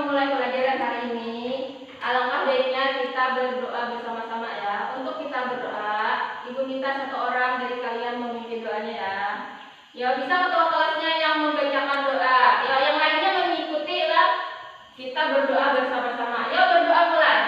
memulai pelajaran hari ini, alangkah baiknya kita berdoa bersama-sama ya. Untuk kita berdoa, Ibu minta satu orang dari kalian memimpin doanya ya. Ya, bisa ketua kelasnya yang membacakan doa. Ya, yang lainnya mengikuti lah. Kita berdoa bersama-sama. Ya, berdoa mulai.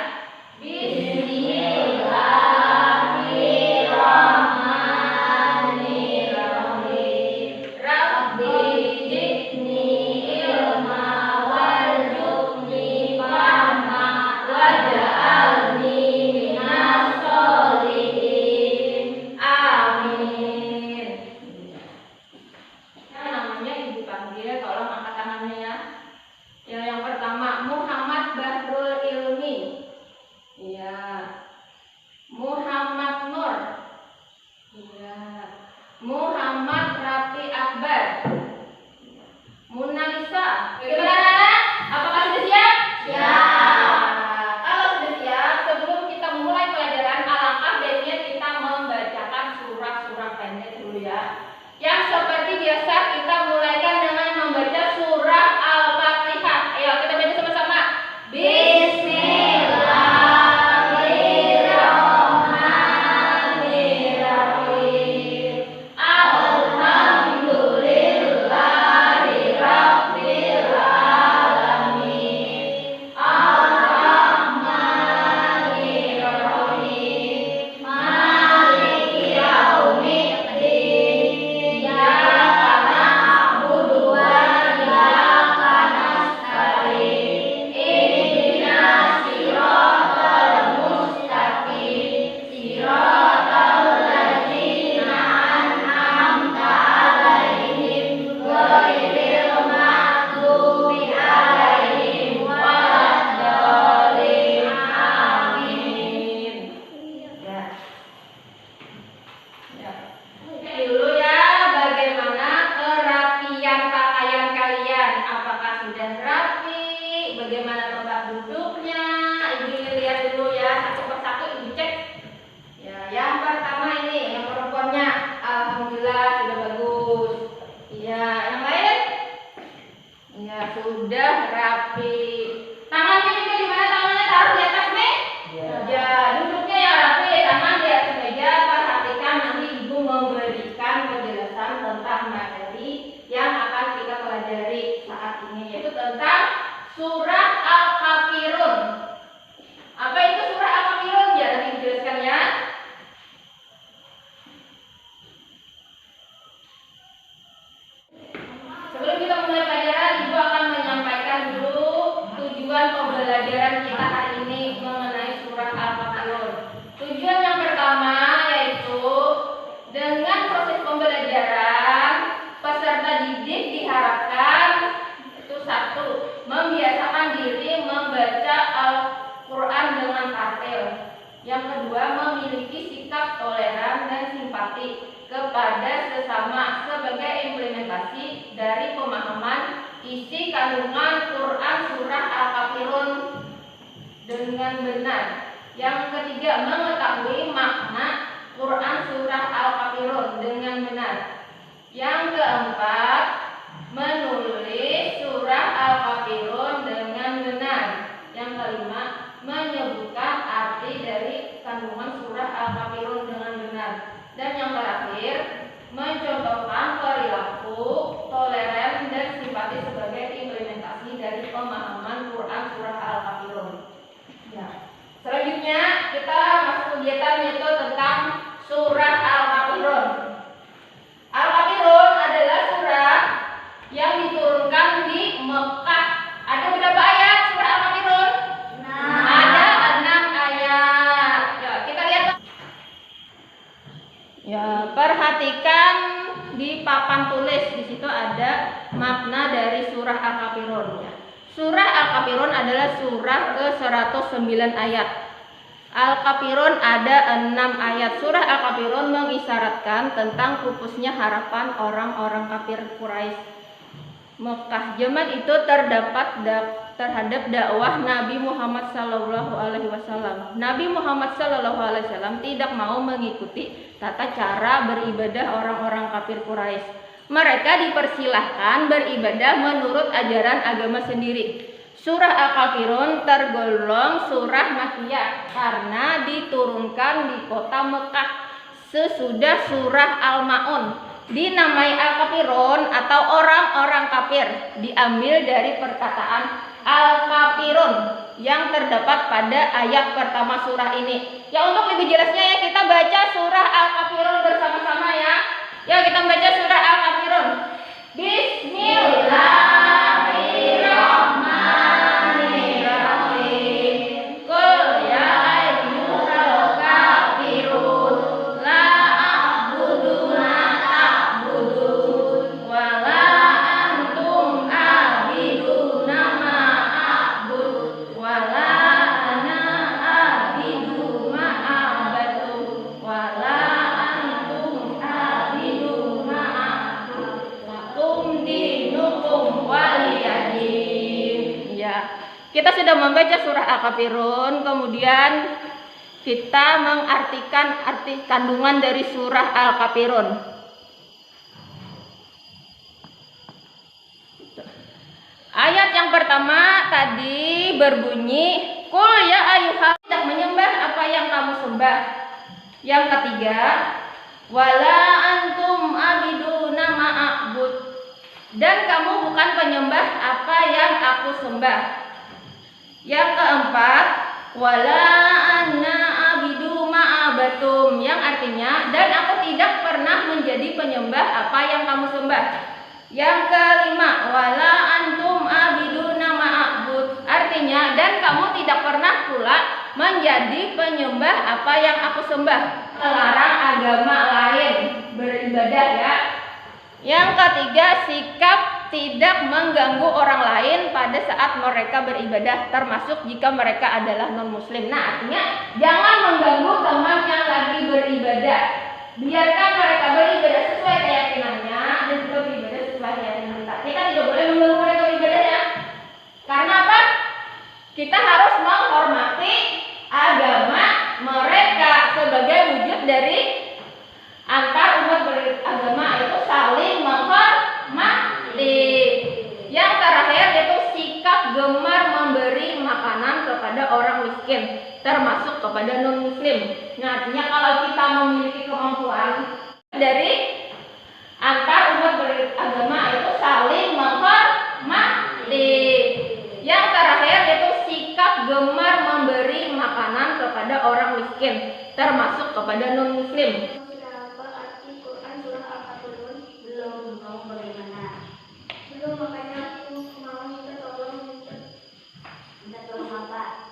Muhammad Rafi Akbar. Munalisa. Bagaimana anak? Apakah sudah siap? Siap. Kalau sudah siap, sebelum kita memulai pelajaran, alangkah baiknya kita membacakan surah-surah pendek dulu ya. Yang seperti biasa kita mulaikan dengan membaca surah Al-Fatihah. Ayo kita baca sama-sama. Bagaimana tempat duduknya? Ibu ingin lihat dulu ya, satu persatu ibu cek. Ya, yang pertama ini, yang perempuannya, alhamdulillah sudah bagus. Iya, yang lain? Iya, sudah rapi. Tangannya juga di mana? Tangannya taruh di atas meja. Ya, duduknya yang rapi, tangan di atas meja. Perhatikan nanti ibu memberikan penjelasan tentang materi yang akan kita pelajari saat ini, yaitu tentang surah Al-Kafirun. Apa itu surah Al-Kafirun? Ya, nanti dijelaskan ya. Sebelum kita mulai pelajaran, Ibu akan menyampaikan dulu tujuan pembelajaran kita hari ini mengenai surah Al-Kafirun. Tujuan yang pertama yaitu dengan proses pembelajaran, peserta didik diharapkan itu satu, membiasakan diri membaca Al-Quran dengan tartil. Yang kedua, memiliki sikap toleran dan simpati kepada sesama sebagai implementasi dari pemahaman isi kandungan Quran surah Al-Kafirun dengan benar. Yang ketiga, mengetahui makna Quran surah Al-Kafirun dengan benar. Yang keempat, menulis surah Al-Kafirun dengan benar. Yang kelima, menyebutkan arti dari kandungan surah Al-Kafirun dengan benar. Dan yang terakhir, mencontohkan perilaku toleran dan simpati sebagai implementasi dari pemahaman Quran surah Al-Kafirun. Ya. Selanjutnya kita masuk kegiatan yaitu tentang surah Al-Kafirun. Al-Kafirun adalah surah yang diturunkan di Mekah. Ada berapa ayat surah Al-Kafirun? 6. Ada 6 ayat. Ya, kita lihat. Ya, perhatikan di papan tulis. Di situ ada makna dari surah Al-Kafirun. Surah Al-Kafirun adalah surah ke-109 ayat. Al-Kafirun ada 6 ayat. Surah Al-Kafirun mengisyaratkan tentang pupusnya harapan orang-orang kafir Quraisy Mekah zaman itu terhadap dakwah Nabi Muhammad SAW. Nabi Muhammad SAW tidak mau mengikuti tata cara beribadah orang-orang kafir Quraisy. Mereka dipersilahkan beribadah menurut ajaran agama sendiri. Surah Al-Kafirun tergolong surah Makkiyah karena diturunkan di kota Mekah sesudah surah Al-Maun. Dinamai Al-Kafirun atau orang-orang kafir diambil dari perkataan Al-Kafirun yang terdapat pada ayat pertama surah ini. Ya, untuk lebih jelasnya ya kita baca surah Al-Kafirun bersama-sama ya. Ya, kita baca surah Al-Kafirun. Bismillahirrahmanirrahim. Qul ya ayyuhal kafirun la a'budu ma ta'budun wa la antum a'biduna ma a'bud wa la ana a'bidu ma a'badtum wa la antum a'bidu ma a'bud lakum dinukum waliyadin. Ya, kita sudah membaca surah Al-Kafirun, kemudian kita mengartikan arti kandungan dari surah Al-Kafirun. Ayat yang pertama tadi berbunyi, Qul ya ayyuhal, tidak menyembah apa yang kamu sembah. Yang ketiga, wala antum abiduna ma'abud, dan kamu bukan penyembah apa yang aku sembah. Yang keempat, wala anna abidu ma'abatum, yang artinya dan aku tidak pernah menjadi penyembah apa yang kamu sembah. Yang kelima, wala antum abiduna ma'abud, artinya dan kamu tidak pernah pula menjadi penyembah apa yang aku sembah. Melarang agama lain beribadah ya. Yang ketiga, sikap tidak mengganggu orang lain pada saat mereka beribadah, termasuk jika mereka adalah non-muslim. Nah, artinya jangan mengganggu teman yang lagi beribadah. Biarkan mereka beribadah sesuai keyakinannya dan juga beribadah sesuai keyakinan kita. Kita tidak boleh mengganggu mereka beribadah ya. Karena apa? Kita harus menghormati agama mereka sebagai wujud dari antar umat beragama, itu saling menghormati. Yang terakhir yaitu sikap gemar memberi makanan kepada orang miskin, termasuk kepada non muslim. Nah, artinya kalau kita memiliki kemampuan dari antar umat beragama itu saling menghormati. Yang terakhir yaitu sikap gemar memberi makanan kepada orang miskin, termasuk kepada non muslim. Belum, makanya aku mau minta tolong. Minta tolong apa?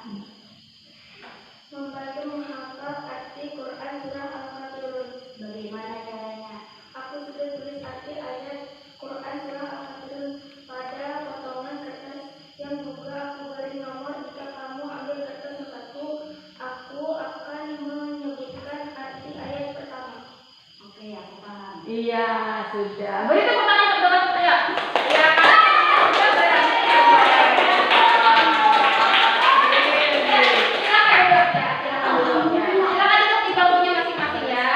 Membantu menghafal arti Quran surah Al-Kafirun. Bagaimana caranya? Aku sudah tulis arti ayat Quran surah Al-Kafirun pada potongan kertas yang juga aku beri nomor. Jika kamu ambil kertas satu, aku akan menyebutkan arti ayat pertama. Oke, aku paham. Iya, sudah. Beri tepuk tangan untuk teman saya. Ya kan? Sudah berani ya. Silakan duduk ya. Silakan duduk di bangkunya masing-masing ya.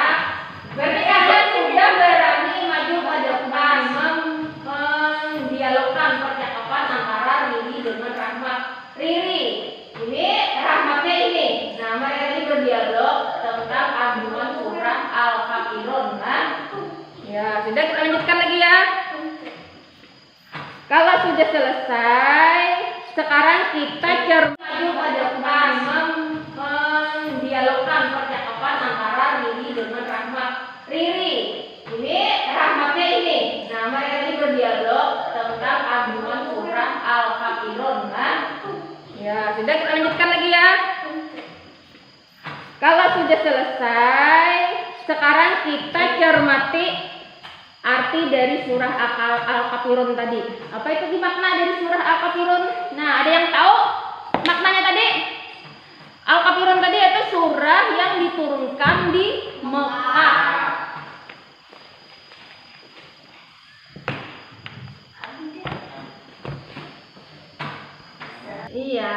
Berarti kalian sudah berani maju ke depan mendialogkan percakapan antara Riri dengan Rahmat. Riri, ini Rahmatnya ini. Nah, mereka tadi berdialog tentang kandungan surah Al-Kafirun kan? Ya, sudah, kita lanjutkan lagi ya. Kalau sudah selesai, sekarang kita maju ke depan mendialogkan percakapan antara Riri dengan Rahmat. Riri, ini Rahmatnya ini. Nah, mereka tadi berdialog tentang kandungan surah Al-Kafirun kan? Ya, sudah, kita lanjutkan lagi ya. Kalau sudah selesai, sekarang kita cermati arti dari surah Al-Kafirun tadi. Apa itu makna dari surah Al-Kafirun? Nah, ada yang tahu maknanya tadi? Al-Kafirun tadi itu surah yang diturunkan di Mekah. Iya.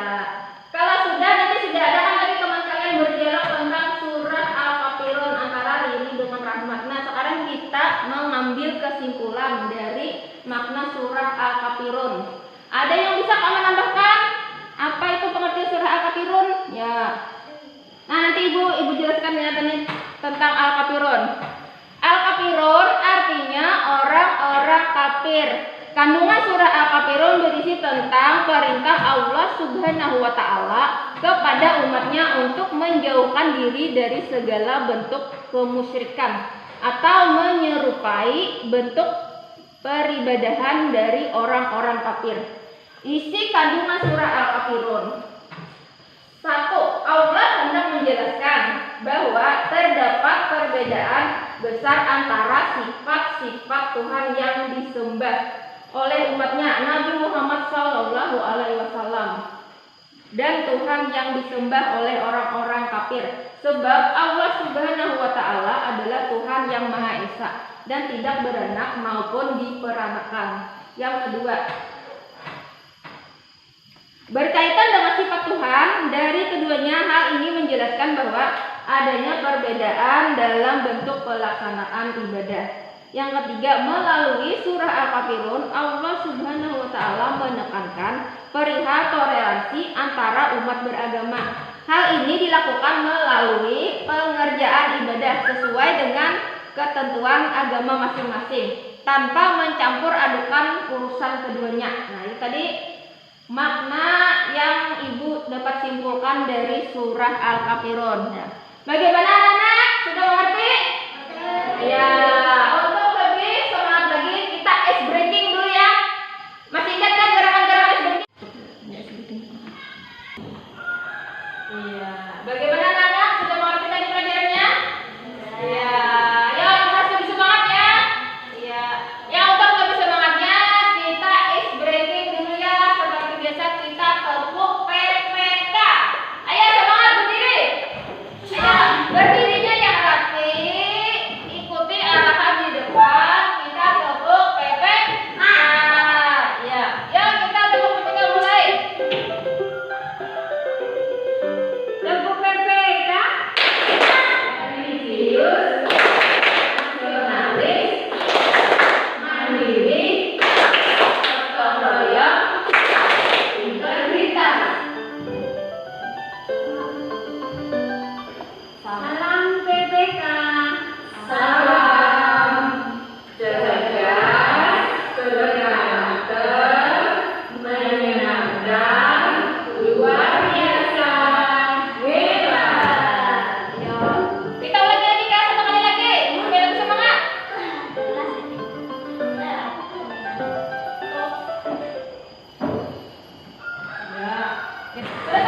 Kalau sudah, nanti sudah ada kan tadi teman kalian berdialog tentang surah Al-Kafirun antara Riri dengan Rahmat. Nah, sekarang kita mengambil kesimpulan dari makna surah Al-Kafirun. Ada yang bisa kamu nambahkan? tentang Al-Kafirun. Al-Kafirun artinya orang-orang kafir. Kandungan surah Al-Kafirun berisi tentang perintah Allah Subhanahu wa Ta'ala kepada umatnya untuk menjauhkan diri dari segala bentuk kemusyrikan atau menyerupai bentuk peribadahan dari orang-orang kafir. Isi kandungan surah Al-Kafirun. 1. Allah hendak menjelaskan bahwa terdapat perbedaan besar antara sifat-sifat Tuhan yang disembah oleh umatnya Nabi Muhammad SAW dan Tuhan yang disembah oleh orang-orang kafir. Sebab Allah Subhanahu wa Ta'ala adalah Tuhan yang Maha Esa dan tidak beranak maupun diperanakan. Yang kedua, berkaitan dengan sifat Tuhan, dari keduanya hal ini menjelaskan bahwa adanya perbedaan dalam bentuk pelaksanaan ibadah. Yang ketiga, melalui surah Al-Kafirun, Allah Subhanahu wa Ta'ala menekankan perihal toleransi antara umat beragama. Hal ini dilakukan melalui pengerjaan ibadah sesuai dengan ketentuan agama masing-masing, tanpa mencampur adukan urusan keduanya. Nah, itu tadi makna yang Ibu dapat simpulkan dari surah Al-Kafirun. Nah, bagaimana anak-anak? Sudah mengerti? Ya, untuk lebih semangat lagi kita ice breaking dulu ya. Masih ingat kan gerakan-gerakan ice breaking? Iya. Bagaimana anak-anak? Sudah mengerti tadi pelajarannya? Iya. Ya, harus lebih semangat ya. Iya. Ya, untuk lebih semangatnya kita ice breaking dulu ya. Seperti biasa kita tepuk PPK. Ayo semangat berdiri. Ayo berdirinya yang rapi. Ikuti arahan di depan. Kita tepuk PPK. Ya. Yuk kita tepuk PPK mulai. Tepuk PPK. Religius, nasionalis, mandiri, gotong royong, integritas. Salam PPK. Salam cerdas, berkarakter, menyenangkan, luar biasa, hebat. Yuk, kita ulangi lagi Kak, satu kali lagi supaya lebih semangat. Ya, sudah